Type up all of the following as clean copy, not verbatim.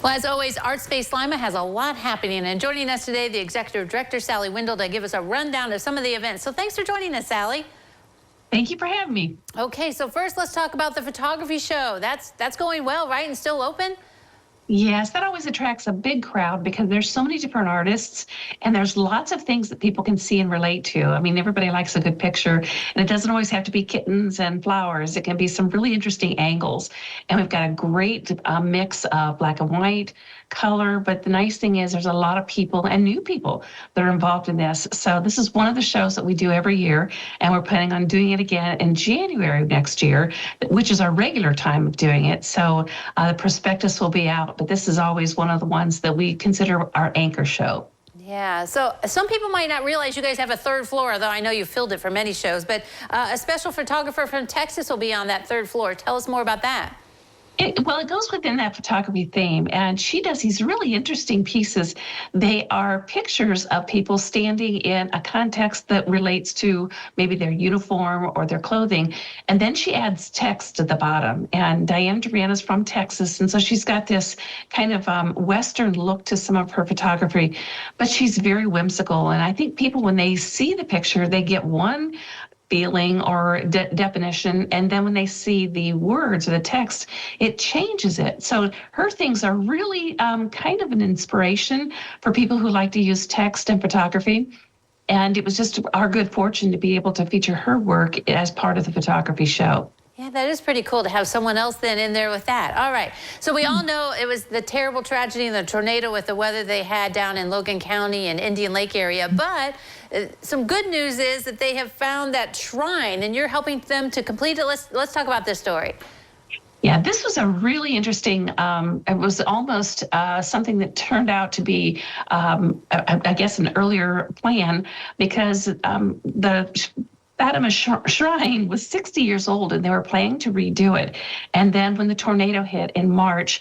Well, as always, ArtSpace Lima has a lot happening, and joining us today, the Executive Director, Sally Windle, to give us a rundown of some of the events. So thanks for joining us, Sally. Thank you for having me. Okay, so first let's talk about the photography show. That's going well, right, and still open? Yes, that always attracts a big crowd because there's so many different artists and there's lots of things that people can see and relate to. I mean, everybody likes a good picture, and it doesn't always have to be kittens and flowers. It can be some really interesting angles. And we've got a great mix of black and white, color, but the nice thing is there's a lot of people and new people that are involved in this. So this is one of the shows that we do every year, and we're planning on doing it again in January of next year, which is our regular time of doing it. So the prospectus will be out, but this is always one of the ones that we consider our anchor show. Yeah, so some people might not realize you guys have a third floor, although I know you filled it for many shows, but a special photographer from Texas will be on that third floor. Tell us more about that. Well, it goes within that photography theme, and she does these really interesting pieces. They are pictures of people standing in a context that relates to maybe their uniform or their clothing, and then she adds text at the bottom. And Diane Duran is from Texas, and so she's got this kind of Western look to some of her photography, but she's very whimsical. And I think people, when they see the picture, they get one feeling or definition, and then when they see the words or the text, it changes it. So her things are really kind of an inspiration for people who like to use text and photography. And it was just our good fortune to be able to feature her work as part of the photography show. Yeah, that is pretty cool to have someone else then in there with that. All right. So we all know it was the terrible tragedy and the tornado with the weather they had down in Logan County and Indian Lake area. But some good news is that they have found that shrine, and you're helping them to complete it. Let's talk about this story. Yeah, this was a really interesting, it was almost something that turned out to be, I guess, an earlier plan, because the Fatima Shrine was 60 years old, and they were planning to redo it. And then when the tornado hit in March,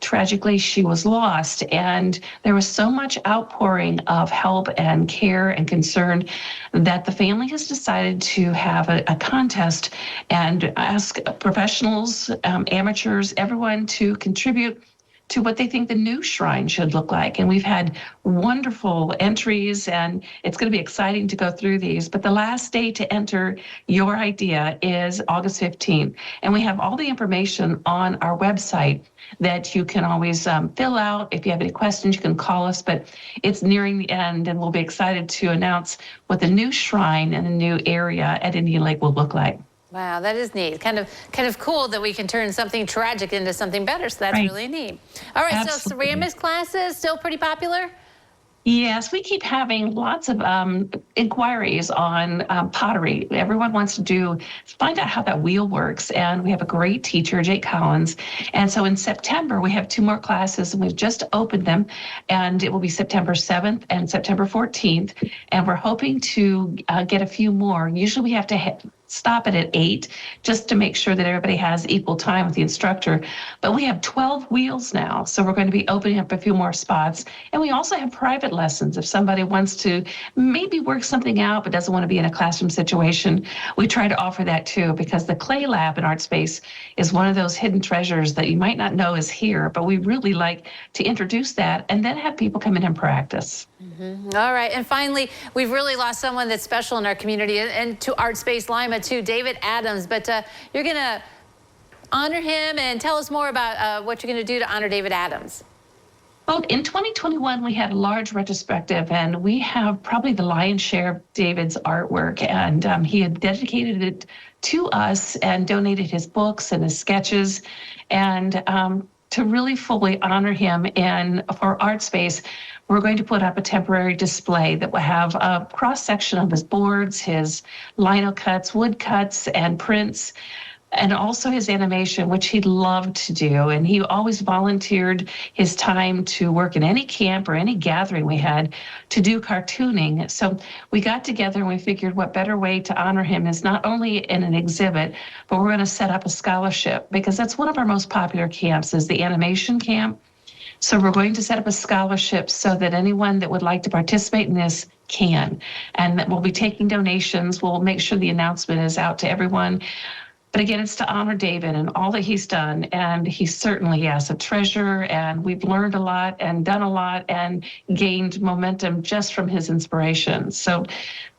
tragically, she was lost. And there was so much outpouring of help and care and concern that the family has decided to have a contest and ask professionals, amateurs, everyone to contribute to what they think the new shrine should look like. And we've had wonderful entries, and it's going to be exciting to go through these. But the last day to enter your idea is August 15th. And we have all the information on our website that you can always fill out. If you have any questions, you can call us. But it's nearing the end, and we'll be excited to announce what the new shrine and the new area at Indian Lake will look like. Wow, that is neat. Kind of cool that we can turn something tragic into something better. So that's really neat. All right, Absolutely. So ceramics classes still pretty popular? Yes, we keep having lots of inquiries on pottery. Everyone wants to find out how that wheel works, and we have a great teacher, Jake Collins. And so in September, we have 2 more classes, and we've just opened them, and it will be September 7th and September 14th, and we're hoping to get a few more. Usually we have to stop it at 8 just to make sure that everybody has equal time with the instructor. But we have 12 wheels now, so we're going to be opening up a few more spots. And we also have private lessons. If somebody wants to maybe work something out but doesn't want to be in a classroom situation, we try to offer that too, because the clay lab in ArtSpace is one of those hidden treasures that you might not know is here, but we really like to introduce that and then have people come in and practice. All right, and finally, we've really lost someone that's special in our community, and to ArtSpace Lima too, David Adams. But you're going to honor him, and tell us more about what you're going to do to honor David Adams. Well, in 2021, we had a large retrospective, and we have probably the lion's share of David's artwork, and he had dedicated it to us and donated his books and his sketches, and to really fully honor him. And for ArtSpace, we're going to put up a temporary display that will have a cross-section of his boards, his lino cuts, wood cuts, and prints, and also his animation, which he loved to do. And he always volunteered his time to work in any camp or any gathering we had to do cartooning. So we got together and we figured what better way to honor him is not only in an exhibit, but we're going to set up a scholarship, because that's one of our most popular camps, is the animation camp. So we're going to set up a scholarship so that anyone that would like to participate in this can. And that we'll be taking donations. We'll make sure the announcement is out to everyone But again, it's to honor David and all that he's done. And he's certainly, yes, a treasure. And we've learned a lot and done a lot and gained momentum just from his inspiration. So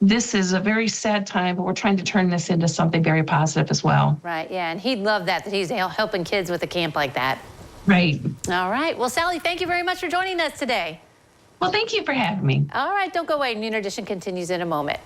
this is a very sad time, but we're trying to turn this into something very positive as well. Right, yeah, and he'd love that he's helping kids with a camp like that. Right. All right. Well, Sally, thank you very much for joining us today. Well, thank you for having me. All right, don't go away. Noon Edition continues in a moment.